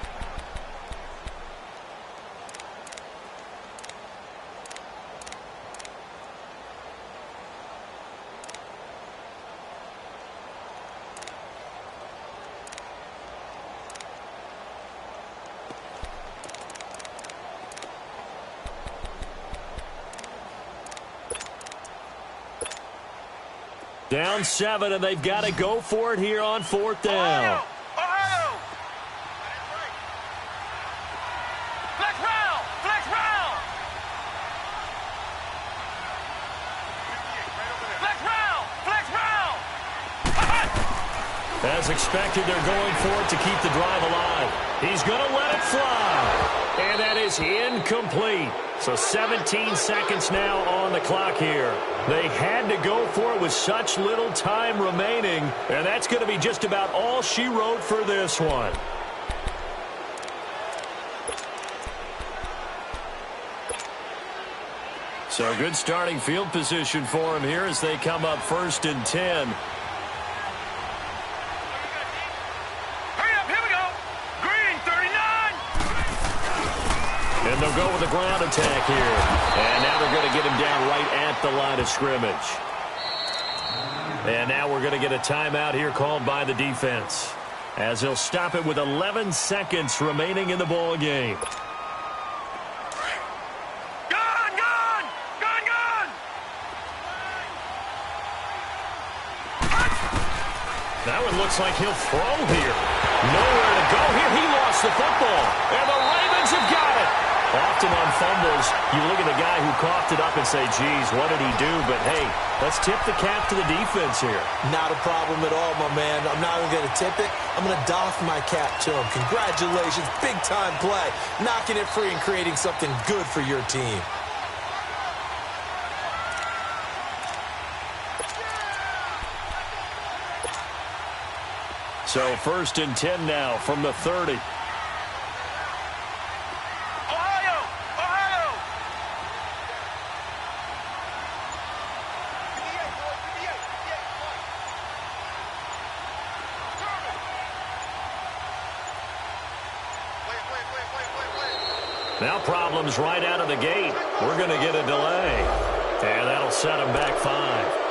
Down 7, and they've got to go for it here on 4th down. Ohio! Flex round! Flex round! Flex round! Flex round! As expected, they're going for it to keep the drive alive. He's going to let it fly. And that is incomplete. So 17 seconds now on the clock here. They had to go for it with such little time remaining, and that's going to be just about all she wrote for this one. So good starting field position for him here as they come up 1st and 10. And they'll go with a ground attack here. And now they're going to get him down right at the line of scrimmage. And now we're going to get a timeout here called by the defense, as he'll stop it with 11 seconds remaining in the ball game. Gun! Gun! Gun! Gun! That one looks like he'll throw here. Nowhere to go here. He lost the football. And the Ravens have got it. Often on fumbles, you look at the guy who coughed it up and say, geez, what did he do? But, hey, let's tip the cap to the defense here. Not a problem at all, my man. I'm not even going to tip it. I'm going to doff my cap to him. Congratulations. Big-time play. Knocking it free and creating something good for your team. So 1st and 10 now from the 30. Now problems right out of the gate. We're going to get a delay. And that'll set them back 5.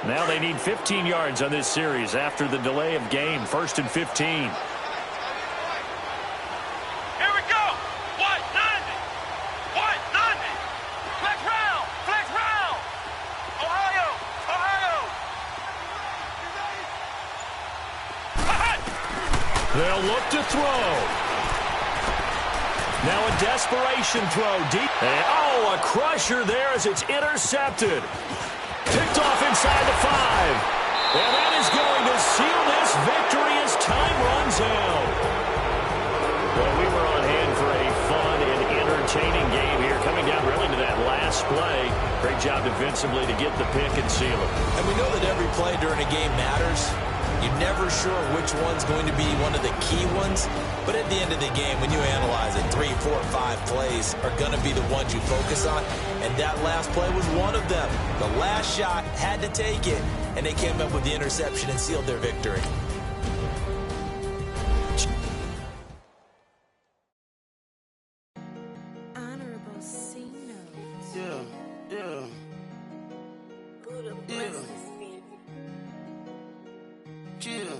Now they need 15 yards on this series after the delay of game. 1st and 15. They'll look to throw. Now a desperation throw deep. And, oh, a crusher there as it's intercepted. Picked off inside the 5. And that is going to seal this victory as time runs out. Well, we were on hand for a fun and entertaining game here. Coming down really to that last play. Great job defensively to get the pick and seal it. And we know that every play during a game matters. You're never sure which one's going to be one of the key ones. But at the end of the game, when you analyze it, 3, 4, 5 plays are going to be the ones you focus on. And that last play was one of them. The last shot had to take it, and they came up with the interception and sealed their victory. Honorable C notes. Yeah. Buddha Yeah. bless this family. Yeah.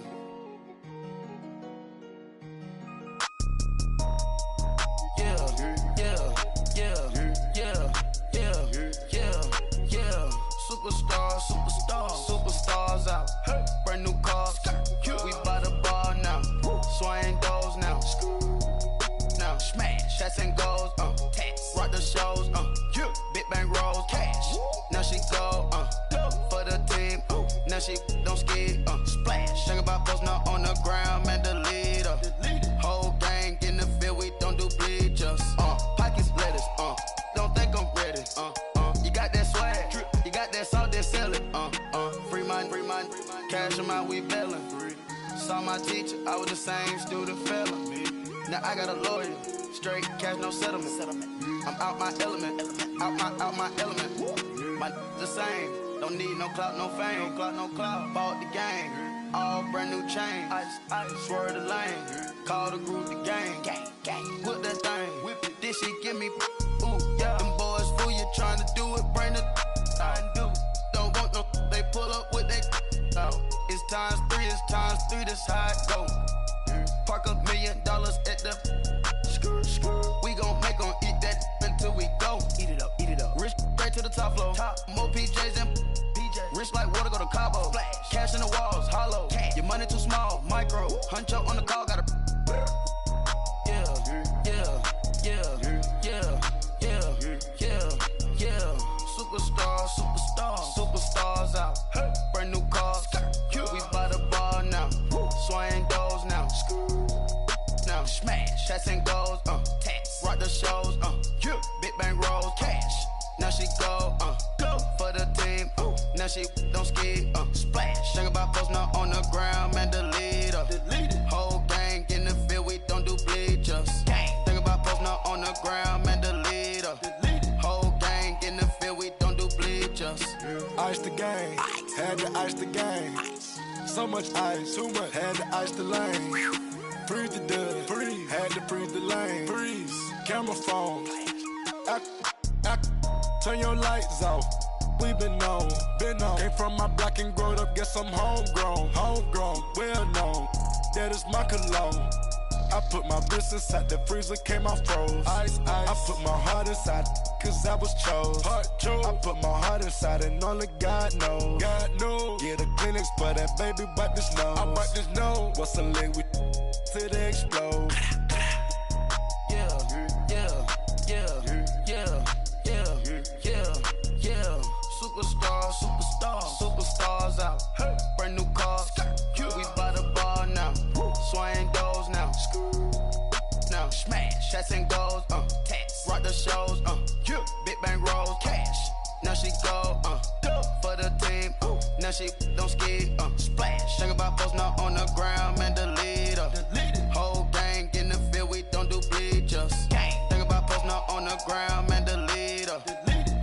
Superstars out. Brand new cars. We by the bar now. Swaying doors now. Now smash. Shots and goals. Rock the shows. Big bang rolls. Cash. Now she go. For the team. Now she don't ski. Splash. Think about posting up on the ground. Man, the leader. Whole gang in the field. We don't do bleachers. Pockets lettuce. Don't think I'm ready. You got that swag. You got that salt that sell it. Free mind. Cash amount, we bailin'. Saw my teacher, I was the same student fella. Now I got a lawyer, straight cash, no settlement. I'm out my element, out my element. My the same, don't need no clout, no fame. Bought the game, all brand new chain. Ice, swerve the lane, call the group the gang. Whip that thing, whip it. This shit give me, ooh, yeah. Them boys fool you trying to do it, bring the don't want no, they pull up with they It's times 3, this how it go. Park $1 million at the we gon' make 'em eat that until we go. Eat it up. Rich straight to the top floor. More PJs and PJ. Rich like water, go to Cabo. Splash. Cash in the walls, hollow. Cash. Your money too small, micro. Huncho on the call, gotta. Superstars out. Brand new cars. We by the bar now. Swaying doors now. Now smash. Shots and goals. Rock the shows. Big bang rolls. Cash. Now she go. For the team. Now she don't ski. Splash. Think about posting up on the ground. Man, the leader. Whole gang in the field. We don't do bleachers. Think about posting up on the ground. Man, the leader. Whole gang in the field. We don't do bleachers. Ice the game, had to ice the game. So much ice, too much, had to ice the lane. Freeze the dust, freeze, had to freeze the lane. Freeze, camera phone, turn your lights off. We been on. Came from my block and growed up, guess I'm homegrown, well known. That is my cologne. I put my wrist inside the freezer, came out froze. Ice. I put my heart inside, cause I was chose. I put my heart inside and only God knows. Get a Kleenex for that baby, bite this nose. I bite this nose. What's a liquid till they explode? Superstars out. Brand new cars. We by the bar now. Swaying doors now. Now smash. Shots and goals. Rock the shows. Big bang rolls. Cash. Now she go. For the team. Now she don't ski. Splash. Think about posting up on the ground. Man, the leader. Whole gang in the field. We don't do bleachers. Think about posting up on the ground. Man, the leader.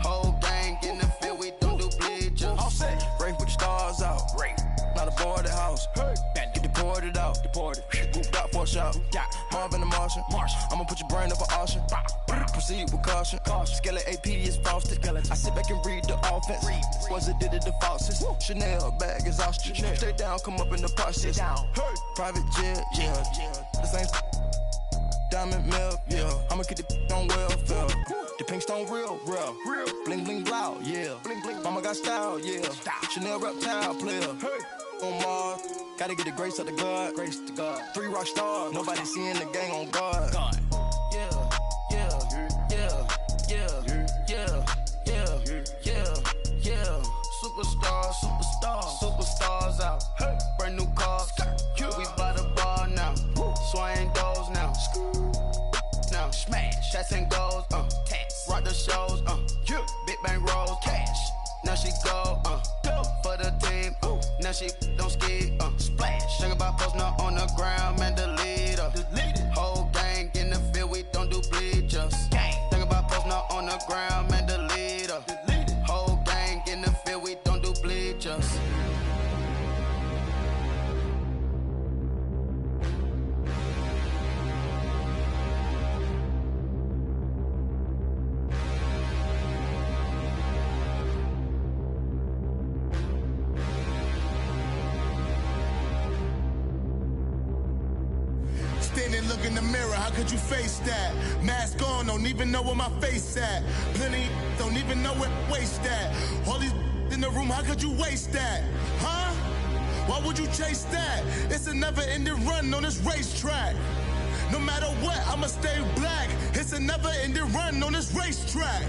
Whole gang in the field. We don't do bleachers. All set. Rain put the stars out. Rain. Not a board the house. Get deported out. Moved out for a shot. Marvin the Martian. I'ma put your brain up for auction. Proceed with caution. Skeleton AP is frosted. I sit back and read the offense. Was it did it the faucets? Chanel bag is ostrich. Stay down, come up in the process. Private jet, yeah. The same diamond milk, yeah. I'ma get the on welfare. The pink stone real. Bling bling blow, yeah. Mama got style, yeah. Chanel reptile player. On Mars. Gotta get the grace of the God. Grace to God. 3 rock stars. Nobody seeing the gang on guard. God. Superstars out. Hey. Brand new cars. We by the bar now. Swaying doors now. Now smash. Shots and goals. Tax. Rock the shows. Big bang rolls. Cash. Now she go. For the team. Now she don't ski. Splash. Think about posting up on the ground. Man, delete her. Whole gang in the field. We don't do bleachers. Think about posting up on the ground. Man, delete her. Whole gang in the field. We don't do bleachers. Standing, look in the mirror, how could you face that? Mask on, don't even know where my face at. Plenty, don't even know where waste at. All these in the room, how could you waste that? Huh? Why would you chase that? It's a never-ending run on this racetrack. No matter what, I'ma stay black. It's a never-ending run on this racetrack.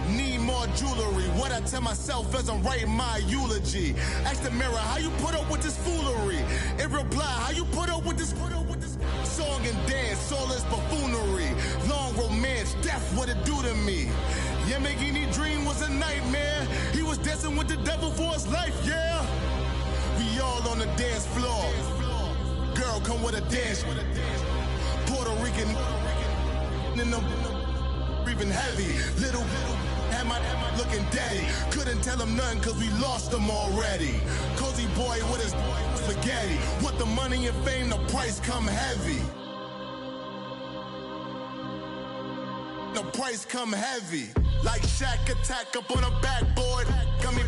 Need more jewelry, what I tell myself as I'm writing my eulogy. Ask the mirror, how you put up with this foolery? In reply, how you put up with this song and dance, all this buffoonery. Long romance, death, what it do to me? Yamagini dream was a nightmare. He was dancing with the devil for his life, yeah. We all on the dance floor. Girl, come with a dance. Puerto Rican in the breathing heavy. Little had my looking daddy. Couldn't tell him nothing cause we lost him already. Cozy boy with his spaghetti. What the money and fame, the price come heavy. The price come heavy. Like Shaq attack up on a backboard. Coming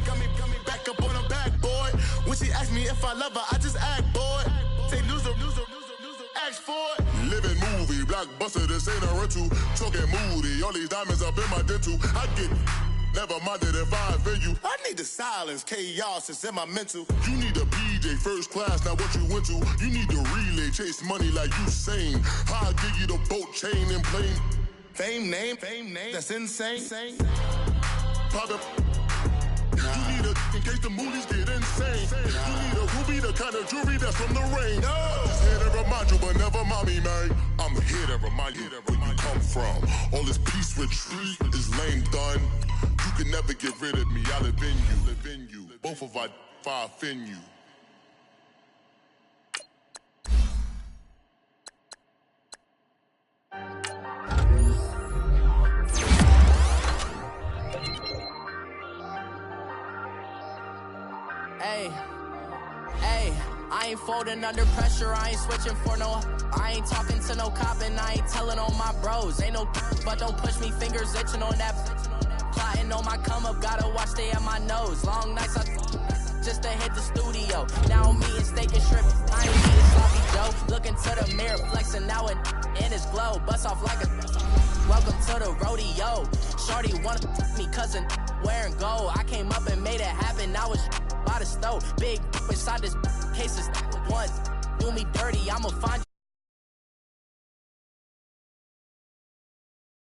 back up on a backboard. When she asked me if I love her, I just act bored. Say loser, ask for it. Living movie, blockbuster, this ain't a rental. Talking moody, all these diamonds up in my dental. I get never minded if I offend you. I need the silence, chaos is in my mental. You need a PJ, first class, not what you went to. You need the relay, chase money like you sane. I'll give you the boat, chain, and plane. Fame name, that's insane. Pop it. You need a, in case the movies get insane. You need a ruby, the kind of jewelry that's from the rain. I'm just here to remind you, but never mommy, man. I'm here to remind you where you come from. All this peace retreat is lame done. You can never get rid of me, I live in you. Both of our fire offend you. Hey, I ain't folding under pressure, I ain't switching for no. I ain't talking to no cop and I ain't telling on my bros. Ain't no but don't push me, fingers itching on that. Plotting on my come up, gotta watch stay at my nose. Long nights I just to hit the studio. Now I'm eating steak and shrimp, I ain't eating sloppy Joe. Looking to the mirror, flexing now and in his glow. Bust off like a welcome to the rodeo. Shorty wanna me cousin wearing gold. I came up and made it happen, I was by the stove. Big inside this case is one. Do me dirty, I'ma find